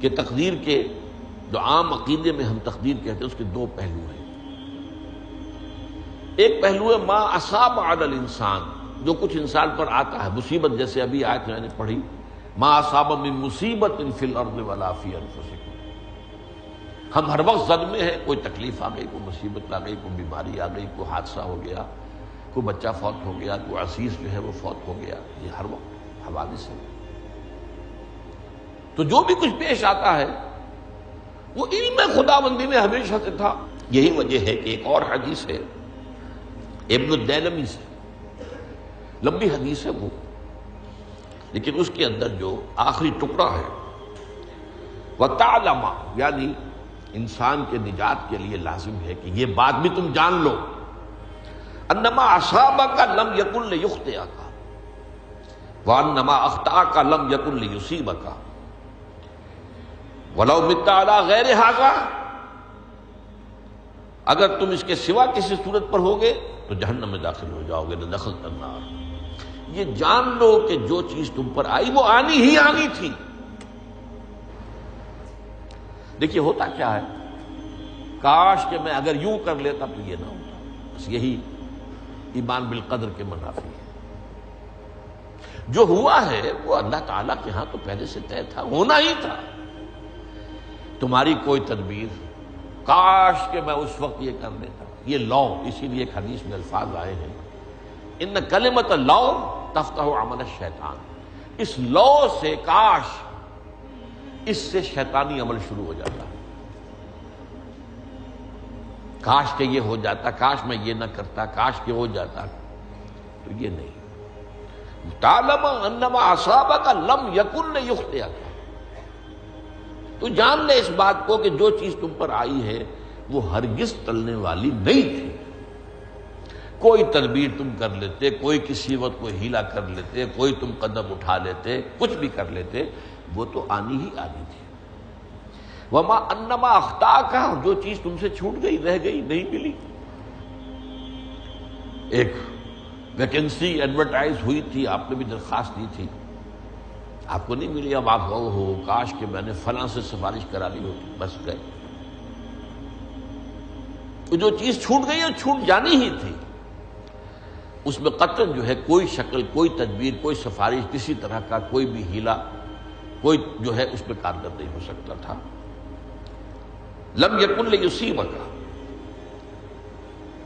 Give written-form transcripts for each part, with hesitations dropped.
کہ تقدیر کے جو عام عقیدے میں ہم تقدیر کہتے ہیں اس کے دو پہلو ہیں. ایک پہلو ہے ما اصاب علی الانسان، جو کچھ انسان پر آتا ہے مصیبت، جیسے ابھی آیت میں نے پڑھی ما اصاب من مصیبت فی الارض ولا فی انفسکم. ہم ہر وقت زد میں ہیں، کوئی تکلیف آ گئی، کوئی مصیبت آ گئی، کوئی بیماری آ گئی، کوئی حادثہ ہو گیا، کوئی بچہ فوت ہو گیا، کوئی عزیز جو ہے وہ فوت ہو گیا، یہ ہر وقت حوادث ہے. تو جو بھی کچھ پیش آتا ہے وہ علم خداوندی میں ہمیشہ سے تھا. یہی وجہ ہے کہ ایک اور حدیث ہے ابن الدیلمی سے، لمبی حدیث ہے وہ، لیکن اس کے اندر جو آخری ٹکڑا ہے وَتَعْلَمَ، یعنی انسان کے نجات کے لیے لازم ہے کہ یہ بات بھی تم جان لو انما اصابک لم یکن لیخطئک وانما اخطأک لم یکن لیصیبک ولو مت علی غیر ھذا. اگر تم اس کے سوا کسی صورت پر ہوگے تو جہنم میں داخل ہو جاؤ گے، دخلت النار. یہ جان لو کہ جو چیز تم پر آئی وہ آنی ہی آنی تھی. دیکھیے ہوتا کیا ہے، کاش کہ میں اگر یوں کر لیتا تو یہ نہ ہوتا. بس یہی ایمان بالقدر کے منافی ہے. جو ہوا ہے وہ اللہ تعالیٰ کے ہاں تو پہلے سے طے تھا، ہونا ہی تھا. تمہاری کوئی تدبیر، کاش کہ میں اس وقت یہ کر لیتا. یہ لو، اسی لیے ایک حدیث میں الفاظ آئے ہیں ان کلمۃ لو تفتح عمل الشیطان. اس لو سے، کاش، اس سے شیطانی عمل شروع ہو جاتا ہے. کاش کہ یہ ہو جاتا، کاش میں یہ نہ کرتا، کاش کہ ہو جاتا. تو یہ نہیں. تعلم انما اصابک لم یکن لیخطئک. تو جان لے اس بات کو کہ جو چیز تم پر آئی ہے وہ ہرگز ٹلنے والی نہیں تھی. کوئی تدبیر تم کر لیتے، کوئی کسی وقت کوئی ہیلا کر لیتے، کوئی تم قدم اٹھا لیتے، کچھ بھی کر لیتے، وہ تو آنی ہی آنی تھی. وما انما اخطاک، جو چیز تم سے چھوٹ گئی، رہ گئی، نہیں ملی. ایک ویکنسی ایڈورٹائز ہوئی تھی، آپ نے بھی درخواست دی تھی، آپ کو نہیں ملی. اب آپ ہو کاش کہ میں نے فلاں سے سفارش کرا لی ہوتی، بس گئے. جو چیز چھوٹ گئی وہ چھوٹ جانی ہی تھی. اس میں قطعاً جو ہے کوئی شکل، کوئی تدبیر، کوئی سفارش، کسی طرح کا کوئی بھی ہیلا، کوئی جو ہے اس میں کارگر نہیں ہو سکتا تھا. لم یکن لیصیبک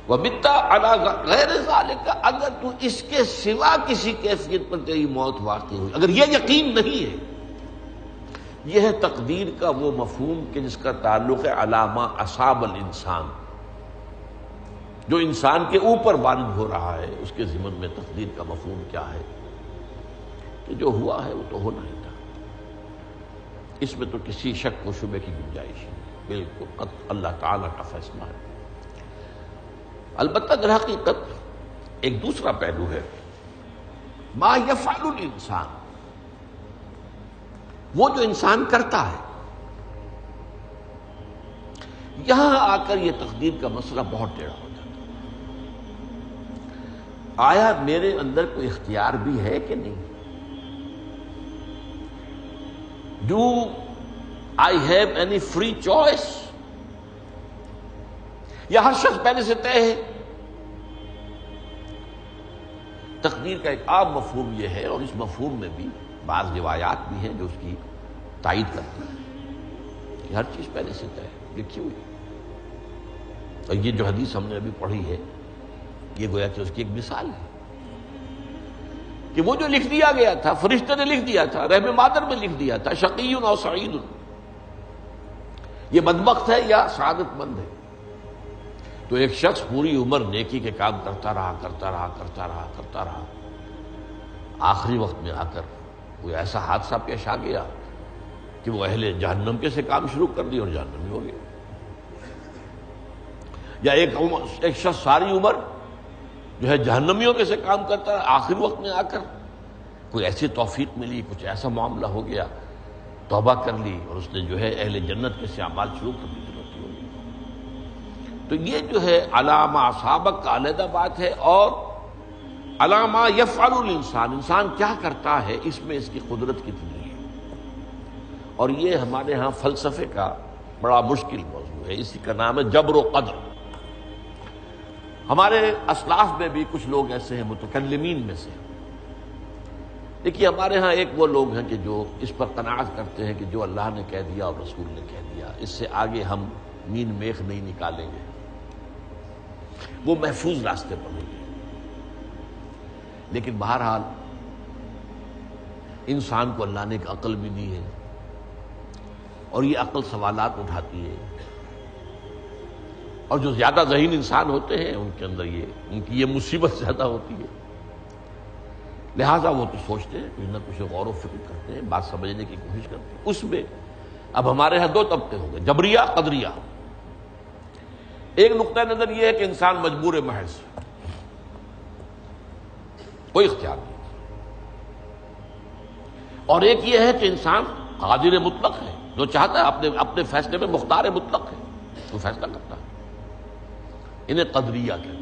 ومت علی غیر ذالک. اگر تو اس کے سوا کسی کیفیت پر تیری موت واقع ہوئی، اگر یہ یقین نہیں ہے، یہ ہے تقدیر کا وہ مفہوم کہ جس کا تعلق ہے علامہ اصاب الانسان. جو انسان کے اوپر وارد ہو رہا ہے اس کے ضمن میں تقدیر کا مفہوم کیا ہے کہ جو ہوا ہے وہ تو ہونا ہی تھا. اس میں تو کسی شک و شبے کی گنجائش نہیں، بالکل اللہ تعالیٰ کا فیصلہ ہے. البتہ در حقیقت ایک دوسرا پہلو ہے ما یفعل الانسان، وہ جو انسان کرتا ہے. یہاں آ کر یہ تقدیر کا مسئلہ بہت ٹیڑھا ہو جاتا ہے. آیا میرے اندر کوئی اختیار بھی ہے کہ نہیں؟ Do I have any free choice? یا ہر شخص پہلے سے طے ہے؟ تقدیر کا ایک عام مفہوم یہ ہے، اور اس مفہوم میں بھی بعض روایات بھی ہیں جو اس کی تائید کرتی ہیں کہ ہر چیز پہلے سے طے ہے، لکھی ہوئی. اور یہ جو حدیث ہم نے ابھی پڑھی ہے یہ گویا کہ اس کی ایک مثال ہے کہ وہ جو لکھ دیا گیا تھا، فرشتے نے لکھ دیا تھا، رحم مادر میں لکھ دیا تھا، شقی او سعید، یہ بدبخت ہے یا سعادت مند ہے. تو ایک شخص پوری عمر نیکی کے کام کرتا رہا، آخری وقت میں آ کر کوئی ایسا حادثہ پیش آ گیا کہ وہ اہل جہنم کے سے کام شروع کر دی اور جہنمی ہو گیا. یا ایک شخص ساری عمر جو ہے جہنمیوں کے سے کام کرتا ہے، آخری وقت میں آ کر کوئی ایسی توفیق ملی، کچھ ایسا معاملہ ہو گیا، توبہ کر لی اور اس نے جو ہے اہل جنت کے سے اعمال شروع کر دی. تو یہ جو ہے علامہ اصابک کا علیحدہ بات ہے، اور علامہ یفعل الانسان، انسان کیا کرتا ہے، اس میں اس کی قدرت کتنی ہے. اور یہ ہمارے ہاں فلسفے کا بڑا مشکل موضوع ہے، اسی کا نام ہے جبر و قدر۔ ہمارے اسلاف میں بھی کچھ لوگ ایسے ہیں متکلمین میں سے، دیکھیے ہمارے ہاں ایک وہ لوگ ہیں کہ جو اس پر قناعت کرتے ہیں کہ جو اللہ نے کہہ دیا اور رسول نے کہہ دیا، اس سے آگے ہم مین میخ نہیں نکالیں گے، وہ محفوظ راستے پر ہوگی۔ لیکن بہرحال انسان کو اللہ نے ایک عقل بھی دی ہے، اور یہ عقل سوالات اٹھاتی ہے، اور جو زیادہ ذہین انسان ہوتے ہیں ان کے اندر ان کی یہ مصیبت زیادہ ہوتی ہے، لہٰذا وہ تو سوچتے ہیں، کچھ نہ کچھ غور و فکر کرتے ہیں، بات سمجھنے کی کوشش کرتے ہیں۔ اس میں اب ہمارے یہاں دو طبقے ہو گئے، جبریہ قدریہ۔ ایک نقطہ نظر یہ ہے کہ انسان مجبور محض، کوئی اختیار نہیں، اور ایک یہ ہے کہ انسان قادر مطلق ہے، جو چاہتا ہے اپنے فیصلے میں مختار مطلق ہے، وہ فیصلہ کرتا ہے۔ انہیں قدریہ کہتے ہیں۔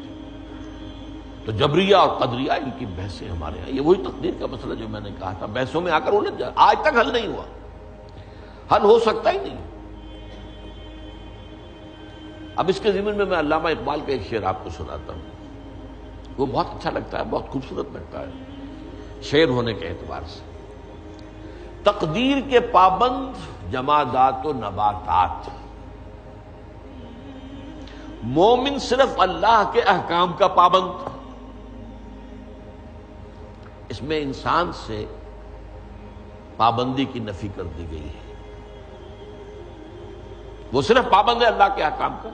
تو جبریہ اور قدریہ ان کی بحثیں ہمارے یہاں، یہ وہی تقدیر کا مسئلہ جو میں نے کہا تھا، بحثوں میں آ کر الجھ جائے، آج تک حل نہیں ہوا، حل ہو سکتا ہی نہیں۔ اب اس کے ضمن میں علامہ اقبال کا ایک شعر آپ کو سناتا ہوں، وہ بہت اچھا لگتا ہے، بہت خوبصورت لگتا ہے شعر ہونے کے اعتبار سے۔ تقدیر کے پابند جمادات و نباتات، مومن صرف اللہ کے احکام کا پابند۔ اس میں انسان سے پابندی کی نفی کر دی گئی ہے، وہ صرف پابند ہے اللہ کے احکام کا۔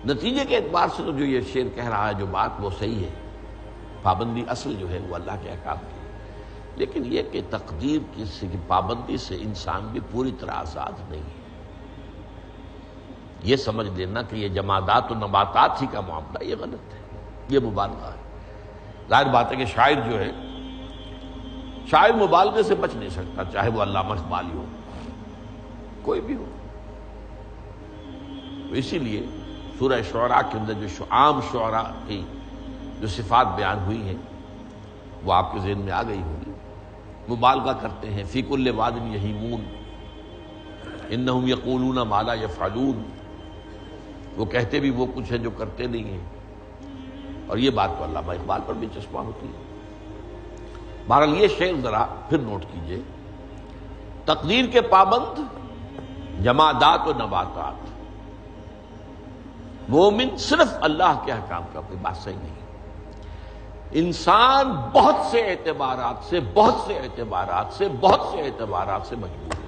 نتیجے کے اعتبار سے تو جو یہ شعر کہہ رہا ہے، جو بات وہ صحیح ہے، پابندی اصل جو ہے وہ اللہ کے احکام کی، لیکن یہ کہ تقدیر کی پابندی سے انسان بھی پوری طرح آزاد نہیں ہے۔ یہ سمجھ لینا کہ یہ جمادات و نباتات ہی کا معاملہ، یہ غلط ہے، یہ مبالغہ ہے۔ ظاہر بات ہے کہ شاعر جو ہے، شاعر مبالغے سے بچ نہیں سکتا، چاہے وہ علامہ اقبال ہو، کوئی بھی ہو۔ تو اسی لیے سورہ شعراء کے اندر جو عام شعراء کی جو صفات بیان ہوئی ہیں وہ آپ کے ذہن میں آ گئی ہوگی۔ مبالغہ کرتے ہیں، فی کل واد یہیمون انہم یقولون ما لا یفعلون، وہ کہتے بھی وہ کچھ ہے جو کرتے نہیں ہیں، اور یہ بات تو علامہ اقبال پر بھی چشمہ ہوتی ہے۔ بہرحال یہ شعر ذرا پھر نوٹ کیجئے، تقدیر کے پابند جمادات و نباتات، مومن صرف اللہ کے احکام کا، کوئی بات صحیح نہیں۔ انسان بہت سے اعتبارات سے مجبور ہے۔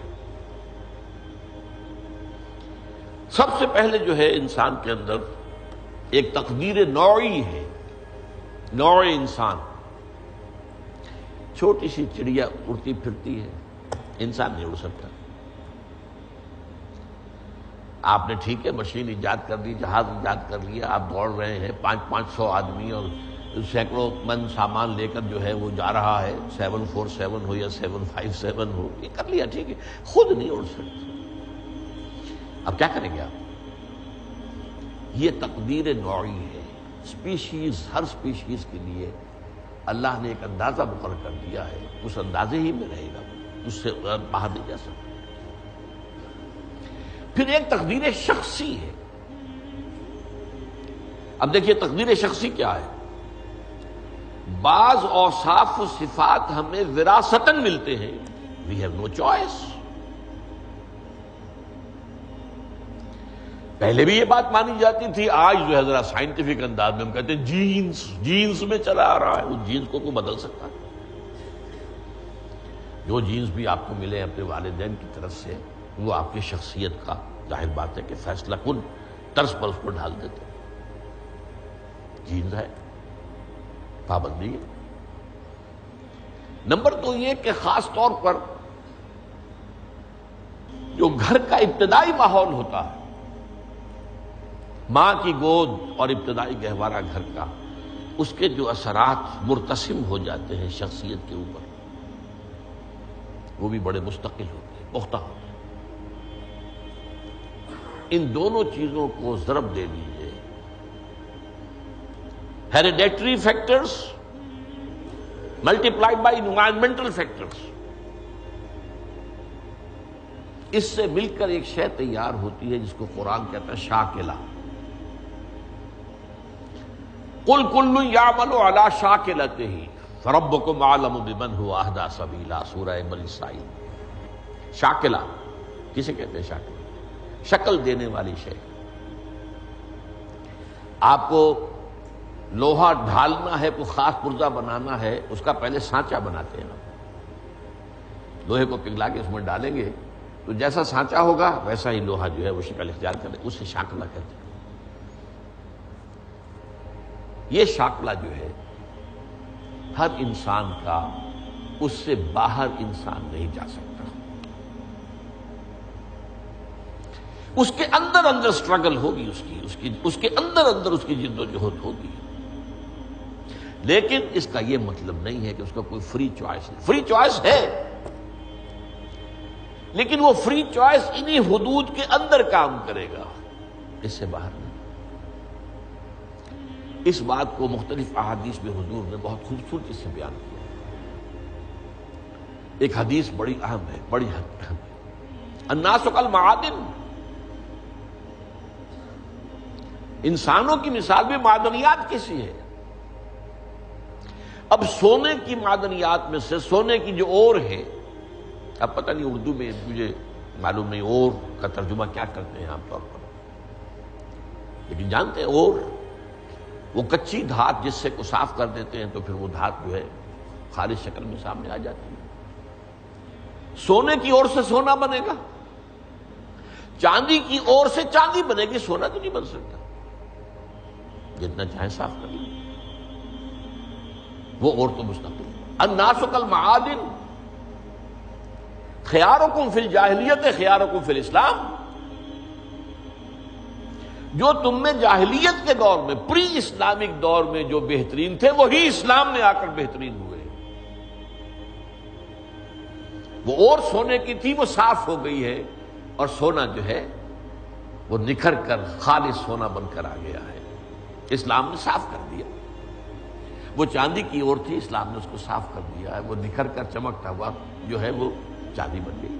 سب سے پہلے جو ہے انسان کے اندر ایک تقدیر نوعی ہے، نوع انسان۔ چھوٹی سی چڑیا اڑتی پھرتی ہے، انسان نہیں اڑ سکتا۔ آپ نے ٹھیک ہے مشین ایجاد کر دی، جہاز ایجاد کر لیا، آپ دوڑ رہے ہیں، 500 آدمی اور سینکڑوں من سامان لے کر جو ہے وہ جا رہا ہے، 747 ہو یا 757 ہو، یہ کر لیا ٹھیک ہے، خود نہیں اڑ سکتا۔ اب کیا کریں گے آپ؟ یہ تقدیر نوعی ہے، سپیشیز، ہر سپیشیز کے لیے اللہ نے ایک اندازہ مقرر کر دیا ہے، اس اندازے ہی میں رہے گا، اس سے باہر نہیں جا سکتا۔ پھر ایک تقدیر شخصی ہے۔ اب دیکھیے تقدیر شخصی کیا ہے؟ بعض اوصاف و صفات ہمیں وراثتاً ملتے ہیں، وی ہیو نو چوائس۔ پہلے بھی یہ بات مانی جاتی تھی، آج جو ہے ذرا سائنٹیفک انداز میں ہم کہتے ہیں جینز میں چلا آ رہا ہے، اس جینز کو بدل سکتا ہے۔ جو جینز بھی آپ کو ملے اپنے والدین کی طرف سے، وہ آپ کی شخصیت کا ظاہر بات ہے کہ فیصلہ کن طرز پر اس کو ڈھال دیتے ہیں۔ جینز ہے، پابندی ہے۔ نمبر دو یہ کہ خاص طور پر جو گھر کا ابتدائی ماحول ہوتا ہے، ماں کی گود اور ابتدائی گہوارہ گھر کا، اس کے جو اثرات مرتسم ہو جاتے ہیں شخصیت کے اوپر، وہ بھی بڑے مستقل ہوتے ہیں، پختہ ہوتے ہیں۔ ان دونوں چیزوں کو ضرب دے لیجئے، hereditary factors multiplied by environmental factors, اس سے مل کر ایک شے تیار ہوتی ہے جس کو قرآن کہتا ہے شاکلہ۔ قل کل یعمل علی شاکلتہ فربکم اعلم بمن هو اہدی سبیلا، سورہ بنی اسرائیل۔ شاکلہ کسے کہتے ہیں؟ شاکلہ شکل دینے والی شے۔ آپ کو لوہا ڈھالنا ہے، کوئی خاص پرزہ بنانا ہے، اس کا پہلے سانچہ بناتے ہیں۔ لوہے کو پگھلا کے اس میں ڈالیں گے تو جیسا سانچہ ہوگا ویسا ہی لوہا جو ہے وہ شکل اختیار کرے، اسے شاکلہ کہتے ہیں۔ یہ شاکلہ جو ہے ہر انسان کا، اس سے باہر انسان نہیں جا سکتا۔ اس کے اندر اندر سٹرگل ہوگی، اس کے اندر اندر اس کی جد و جہد ہوگی، لیکن اس کا یہ مطلب نہیں ہے کہ اس کا کوئی فری چوائس ہے۔ فری چوائس ہے، لیکن وہ فری چوائس انہی حدود کے اندر کام کرے گا، اس سے باہر نہیں۔ اس بات کو مختلف احادیث میں حضور نے بہت خوبصورتی سے بیان کیا۔ ایک حدیث بڑی اہم ہے، بڑی اہم ہے۔ الناس کالمعادن، انسانوں کی مثال بھی معدنیات کیسی ہے؟ اب سونے کی معدنیات میں سے سونے کی جو اور ہے، اب پتہ نہیں اردو میں مجھے معلوم نہیں اور کا ترجمہ کیا کرتے ہیں عام طور پر، لیکن جانتے ہیں اور وہ کچی دھات جس سے کو صاف کر دیتے ہیں تو پھر وہ دھات جو ہے خالص شکل میں سامنے آ جاتی ہے۔ سونے کی اور سے سونا بنے گا، چاندی کی اور سے چاندی بنے گی، سونا تو نہیں بن سکتا، جتنا چاہے صاف کر لیں، وہ اور تو مستقل۔ الناس کالمعادن خیارکم فی الجاہلیت خیارکم فی الاسلام، جو تم میں جاہلیت کے دور میں، پری اسلامک دور میں جو بہترین تھے وہی اسلام میں آ کر بہترین ہوئے۔ وہ اور سونے کی تھی وہ صاف ہو گئی ہے، اور سونا جو ہے وہ نکھر کر خالص سونا بن کر آ گیا ہے، اسلام نے صاف کر دیا۔ وہ چاندی کی اور تھی، اسلام نے اس کو صاف کر دیا ہے، وہ نکھر کر چمکتا ہوا جو ہے وہ چاندی بن گئی۔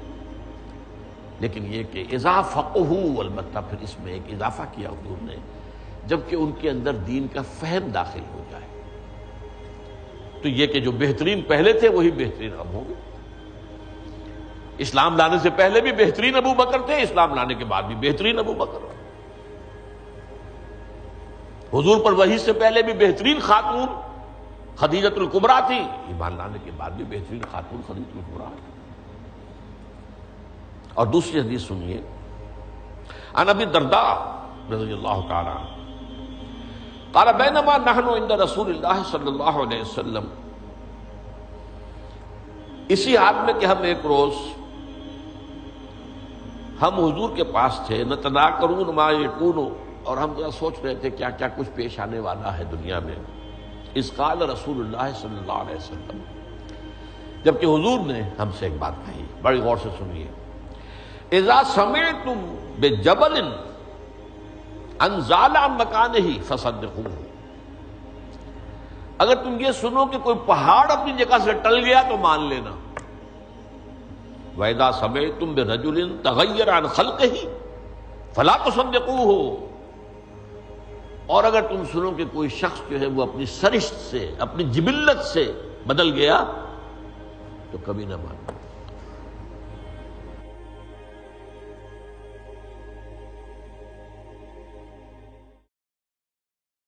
لیکن یہ کہ اذا فقہوا، البتہ پھر اس میں ایک اضافہ کیا حضور نے، جبکہ ان کے اندر دین کا فہم داخل ہو جائے، تو یہ کہ جو بہترین پہلے تھے وہی بہترین اب ہوں گے۔ اسلام لانے سے پہلے بھی بہترین ابو بکر تھے، اسلام لانے کے بعد بھی بہترین ابو بکر۔ حضور پر وحی سے پہلے بھی بہترین خاتون خدیجۃ الکبریٰ تھی، ایمان لانے کے بعد بھی بہترین خاتون خدیجۃ الکبریٰ۔ اور دوسری حدیث سنیے، عن ابی الدرداء رضی اللہ تعالی عنہ قال بینما نحن عند رسول اللہ صلی اللہ علیہ وسلم، اسی حال میں کہ ہم ایک روز ہم حضور کے پاس تھے، نتذاکرون ما یکون، اور ہم ذرا سوچ رہے تھے کیا کیا کچھ پیش آنے والا ہے دنیا میں۔ اذ قال رسول اللہ صلی اللہ علیہ وسلم، جبکہ حضور نے ہم سے ایک بات کہی، بڑی غور سے سنیے۔ اذا سمعتم بجبل ان زال عن مکانہ فصدقوہ، اگر تم یہ سنو کہ کوئی پہاڑ اپنی جگہ سے ٹل گیا تو مان لینا۔ وَإِذَا سَمِعْتُمْ بِرَجُلٍ تَغَيَّرَ عَنْ خَلْقِهِ فَلَا تُصَدِّقُوهُ، اور اگر تم سنو کہ کوئی شخص جو ہے وہ اپنی سرشت سے، اپنی جبلت سے بدل گیا تو کبھی نہ ماننا۔